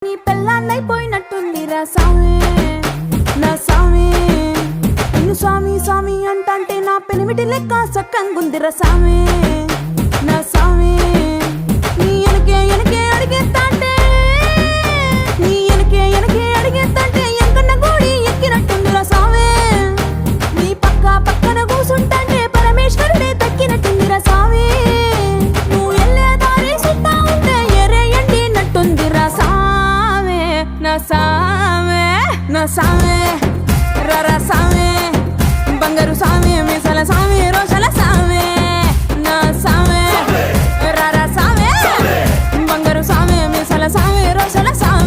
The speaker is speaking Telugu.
నీ పెళ్ళాన్నైపోయినట్టుందిరా సామి నా సామి నిన్ను స్వామి స్వామి అంటంటే నా పెనిమిటి లెక్క సక్కంగుందిరా సామి నా సామి నీ ఎనకే ఎనకే అడిగేస్తాంటే నీ ఎనకే ఎనకే అడిగేస్తాంటే ఎంకన్న గోడి ఎక్కినట్టుందిరా సామి నీ పక్క పక్కన కూసుంటాంటే పరమేశ్వరుడే దక్కినట్టుందిరా సామి నువ్వు ఎల్లే దారి సుత్తా ఉంటే ఎరే ఎండినట్టుందిరా సామి నా సామి నా సామి రర సామి బంగారు సామి మీసల సామి రోషల సామి నా సామి రర సామి బంగారు సామి మీసల సామి రోషల సామి